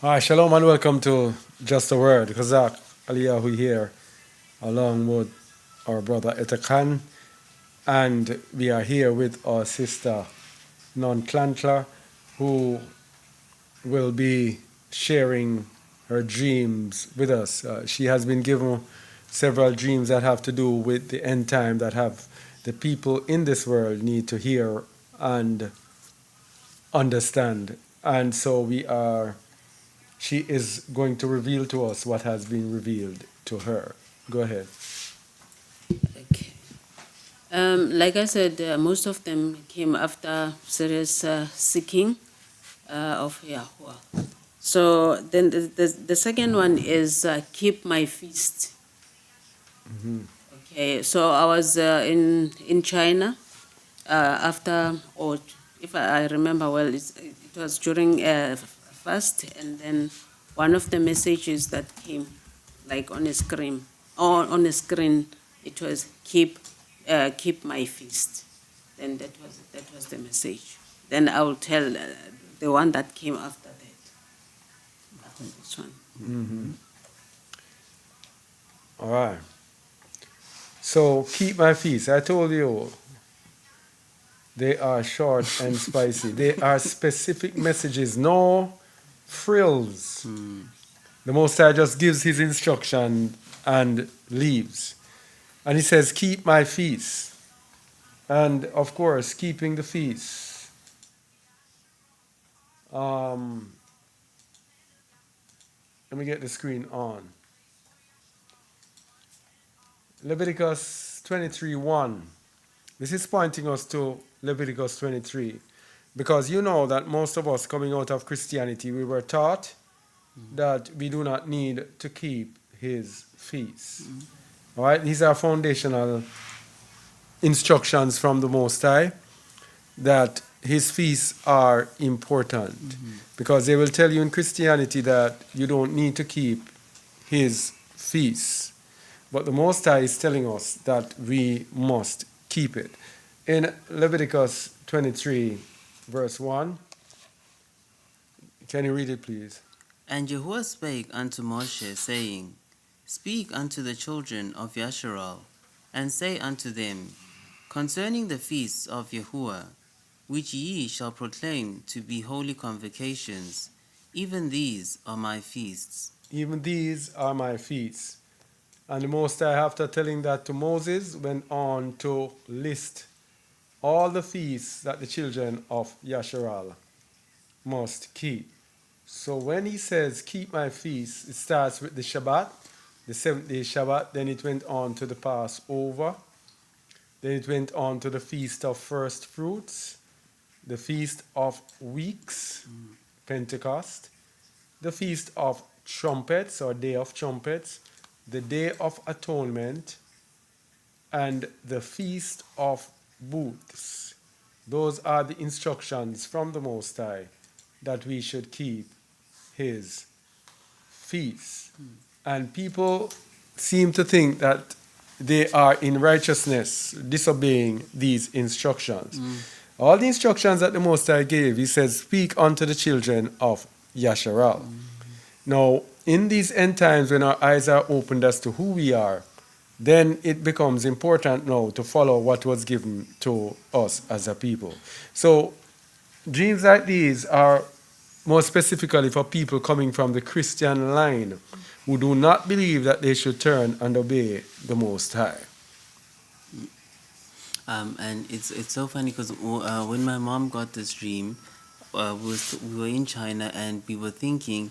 Hi, shalom and welcome to Just a Word. Kazak Aliyahu here, along with our brother Etakan, and we are here with our sister Non Klantla, who will be sharing her dreams with us. She has been given several dreams that have to do with the end time, that have the people in this world need to hear and understand. And so she is going to reveal to us what has been revealed to her. Go ahead. Okay. Like I said, most of them came after serious seeking of Yahuah. So then the second one is keep my feast. Okay, so I was in China after, or if I remember well, it was during fast, and then one of the messages that came, like on a screen, or on a screen, it was keep my feast. Then that was the message. Then I will tell the one that came after that. After this one. All right. So keep my feast. I told you they are short and spicy. They are specific messages, no frills. The Most High just gives his instruction and leaves. And he says, keep my feast. And of course, keeping the feast. Let me get the screen on. Leviticus 23:1. This is pointing us to Leviticus 23. Because you know that most of us coming out of Christianity, we were taught that we do not need to keep his feasts. All right, these are foundational instructions from the Most High that his feasts are important. Because they will tell you in Christianity that you don't need to keep his feasts. But the Most High is telling us that we must keep it. In Leviticus 23, verse 1, can you read it, please? And Yahuah spake unto Moshe, saying, Speak unto the children of Yasharal, and say unto them, Concerning the feasts of Yahuah, which ye shall proclaim to be holy convocations, even these are my feasts. Even these are my feasts. And the Most High, after telling that to Moses, went on to list all the feasts that the children of Yasharal must keep. So when he says, keep my feasts, it starts with the Shabbat, the seventh day Shabbat, then it went on to the Passover, then it went on to the Feast of First Fruits, the Feast of Weeks, Pentecost, the Feast of Trumpets or Day of Trumpets, the Day of Atonement, and the Feast of Booths. Those are the instructions from the Most High that we should keep his feasts. And people seem to think that they are in righteousness disobeying these instructions. All the instructions that the Most High gave, he says, speak unto the children of Yasharal. Now, in these end times, when our eyes are opened as to who we are, then it becomes important now to follow what was given to us as a people. So, dreams like these are more specifically for people coming from the Christian line who do not believe that they should turn and obey the Most High. And it's so funny because when my mom got this dream, we were in China and we were thinking,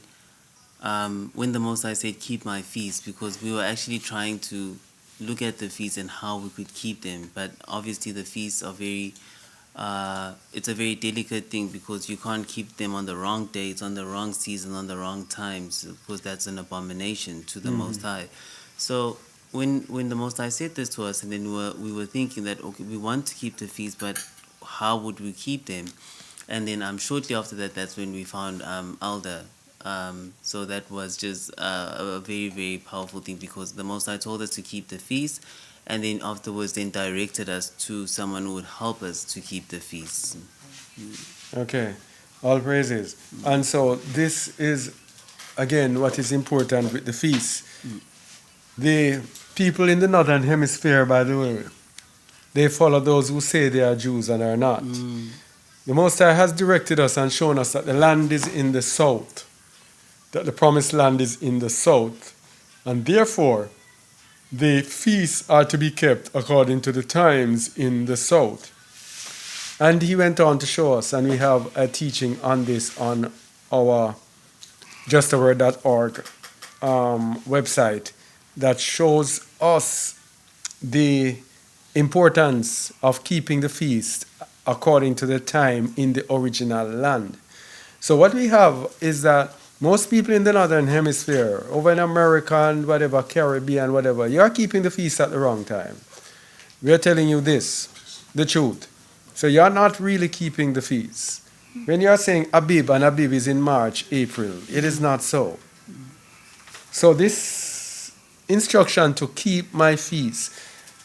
when the Most High said, keep my feasts, because we were actually trying to look at the feasts and how we could keep them. But obviously the feasts are it's a very delicate thing because you can't keep them on the wrong dates, on the wrong season, on the wrong times, because that's an abomination to the Most High. So when the Most High said this to us, and then we were thinking that, okay, we want to keep the feasts, but how would we keep them? And then shortly after that, that's when we found Alda. So that was just a very, very powerful thing because the Most High told us to keep the feast, and then afterwards then directed us to someone who would help us to keep the feast. Okay, all praises. And so this is again, what is important with the feast. The people in the northern hemisphere, by the way, they follow those who say they are Jews and are not. The Most High has directed us and shown us that the land is in the south, that the promised land is in the south, and therefore the feasts are to be kept according to the times in the south. And he went on to show us, and we have a teaching on this on our justaword.org website that shows us the importance of keeping the feast according to the time in the original land. So what we have is that most people in the northern hemisphere, over in America and whatever, Caribbean, whatever, you're keeping the feast at the wrong time. We are telling you this, the truth. So you're not really keeping the feast. When you're saying Abib, and Abib is in March, April, it is not so. So this instruction to keep my feast,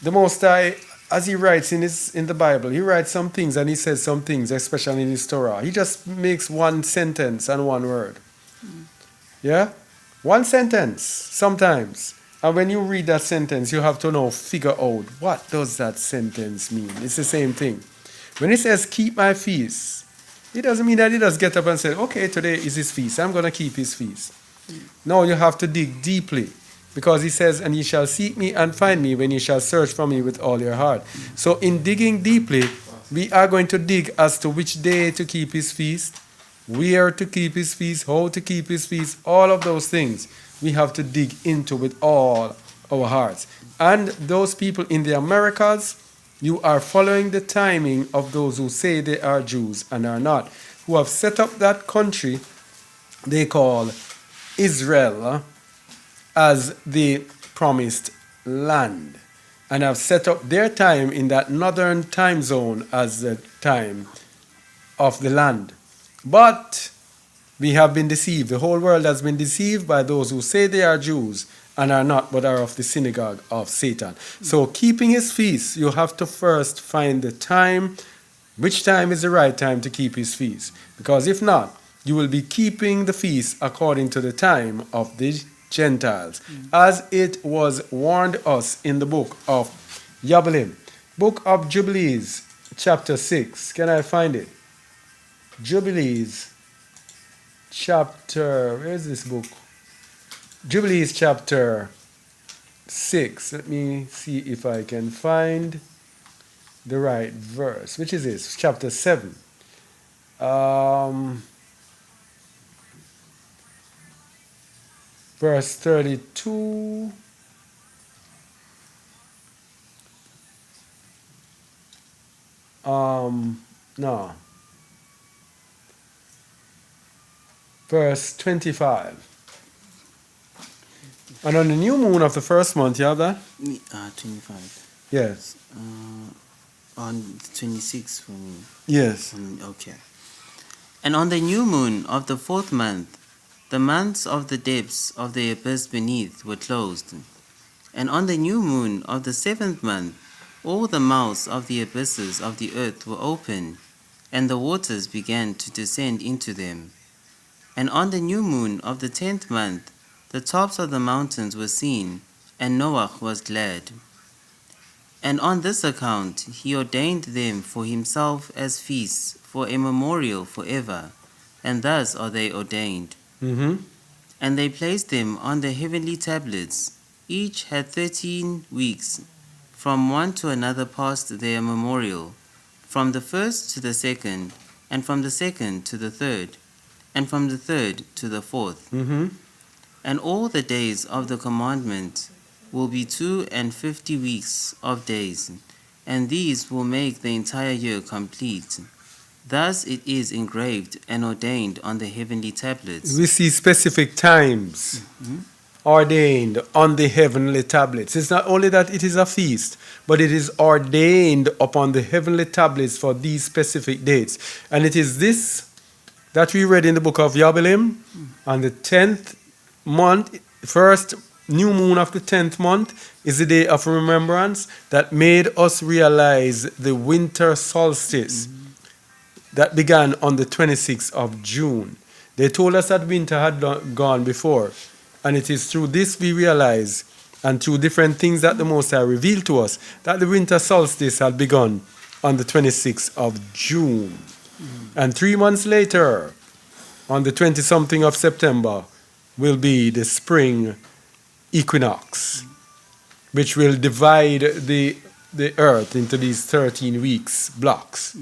the Most High, as he writes in the Bible, he writes some things and he says some things, especially in his Torah. He just makes one sentence and one word. Yeah? One sentence, sometimes. And when you read that sentence, you have to now figure out, what does that sentence mean? It's the same thing. When he says, keep my feast, it doesn't mean that he just get up and say, okay, today is his feast, I'm going to keep his feast. No, you have to dig deeply. Because he says, and ye shall seek me and find me when ye shall search for me with all your heart. So in digging deeply, we are going to dig as to which day to keep his feast, where to keep his feast, how to keep his feast, all of those things we have to dig into with all our hearts. And those people in the Americas, you are following the timing of those who say they are Jews and are not, who have set up that country they call Israel as the promised land, and have set up their time in that northern time zone as the time of the land. But we have been deceived. The whole world has been deceived by those who say they are Jews and are not, but are of the synagogue of Satan. So keeping his feast, you have to first find the time, which time is the right time to keep his feast. Because if not, you will be keeping the feast according to the time of the Gentiles, as it was warned us in the book of Jubilees. Book of Jubilees, chapter 6. Can I find it? Jubilees, chapter, where is this book? Jubilees, chapter 6. Let me see if I can find the right verse. Which is this? Chapter 7. Verse 32. No. Verse 25. And on the new moon of the first month, you have that? 25. Yes. On 26 for me. Yes. Okay. And on the new moon of the 4th month, the months of the depths of the abyss beneath were closed. And on the new moon of the 7th month, all the mouths of the abysses of the earth were open, and the waters began to descend into them. And on the new moon of the 10th month, the tops of the mountains were seen, and Noah was glad. And on this account he ordained them for himself as feasts, for a memorial forever, and thus are they ordained. And they placed them on the heavenly tablets. Each had 13 weeks. From one to another passed their memorial, from the first to the second, and from the second to the third, and from the third to the fourth. And all the days of the commandment will be 52 weeks of days, and these will make the entire year complete. Thus it is engraved and ordained on the heavenly tablets. We see specific times ordained on the heavenly tablets. It's not only that it is a feast, but it is ordained upon the heavenly tablets for these specific dates. And it is this that we read in the book of Jubilees on the 10th month, first new moon of the 10th month is the day of remembrance that made us realize the winter solstice that began on the 26th of June. They told us that winter had gone before. And it is through this we realize, and through different things that the Most High revealed to us, that the winter solstice had begun on the 26th of June. And 3 months later, on the 20-something of September, will be the spring equinox, which will divide the earth into these 13 weeks blocks.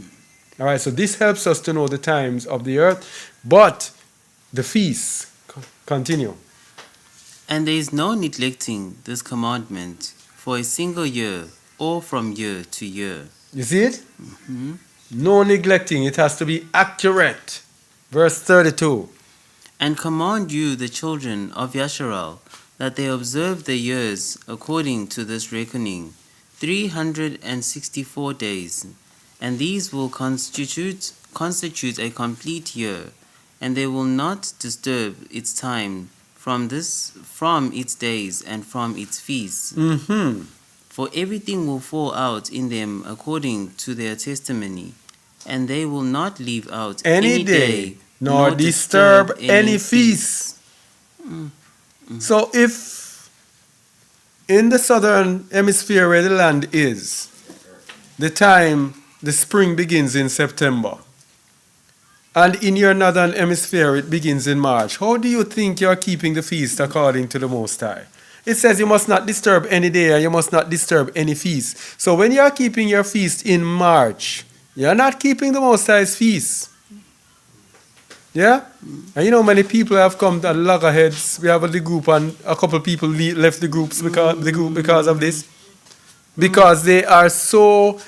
All right, so this helps us to know the times of the earth, but the feasts continue. And there is no neglecting this commandment for a single year or from year to year. You see it? No neglecting. It has to be accurate. Verse 32. And command you the children of Yasharal that they observe the years according to this reckoning, 364 days, and these will constitute a complete year, and they will not disturb its time from its days and from its feasts. For everything will fall out in them according to their testimony, and they will not leave out any day, nor disturb any feast. So if in the southern hemisphere where the land is, the spring begins in September, and in your northern hemisphere it begins in March, how do you think you're keeping the feast according to the Most High? It says you must not disturb any day and you must not disturb any feast. So when you're keeping your feast in March, you're not keeping the Most High's feast. Yeah? And you know, many people have come to loggerheads. We have the group, and a couple of people left the group because of this. Because they are so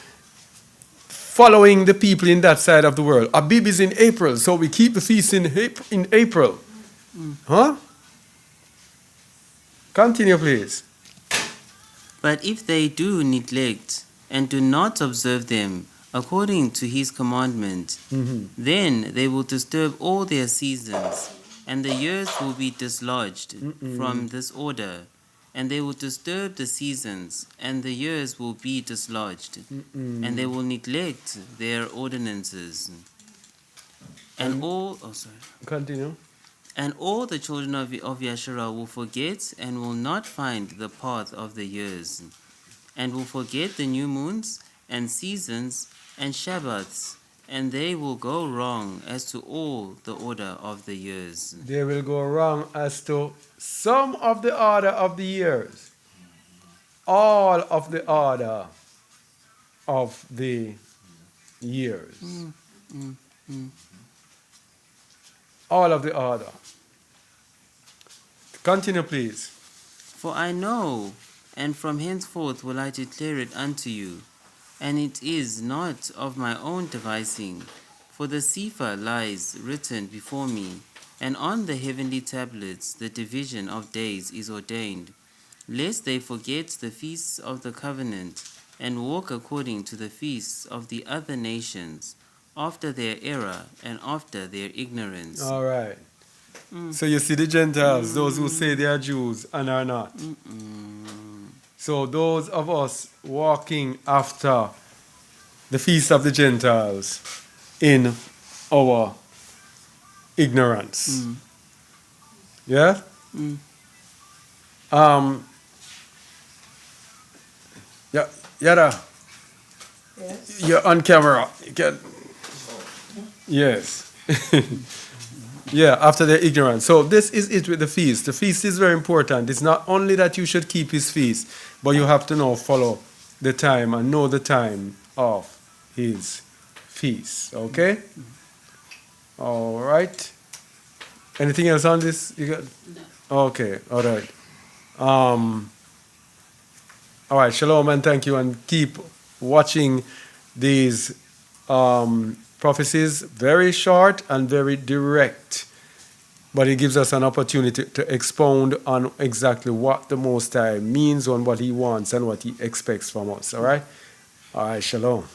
following the people in that side of the world. Abib is in April, so we keep the feast in April. Huh? Continue, please. But if they do neglect and do not observe them according to his commandment, then they will disturb all their seasons, and the years will be dislodged from this order, and they will disturb the seasons, and the years will be dislodged, and they will neglect their ordinances. Continue. And all the children of Yasharah will forget and will not find the path of the years, and will forget the new moons and seasons and Shabbats, and they will go wrong as to all the order of the years. They will go wrong as to some of the order of the years. All of the order of the years. All of the order. Continue, please. For I know, and from henceforth will I declare it unto you, and it is not of my own devising, for the Sefer lies written before me, and on the heavenly tablets the division of days is ordained, lest they forget the feasts of the covenant, and walk according to the feasts of the other nations, after their error and after their ignorance. All right. So you see the Gentiles, those who say they are Jews and are not. So those of us walking after the feast of the Gentiles in our ignorance. Yeah? Yada. Yes. You're on camera. You can. Yes. Yeah, after their ignorance. So this is it with the feast. The feast is very important. It's not only that you should keep his feast, but you have to follow the time and know the time of his feast. Okay? All right. Anything else on this? You got? No. Okay. All right. All right. Shalom and thank you, and keep watching these prophecies. Very short and very direct, but it gives us an opportunity to expound on exactly what the Most High means, on what he wants and what he expects from us. All right. All right. Shalom.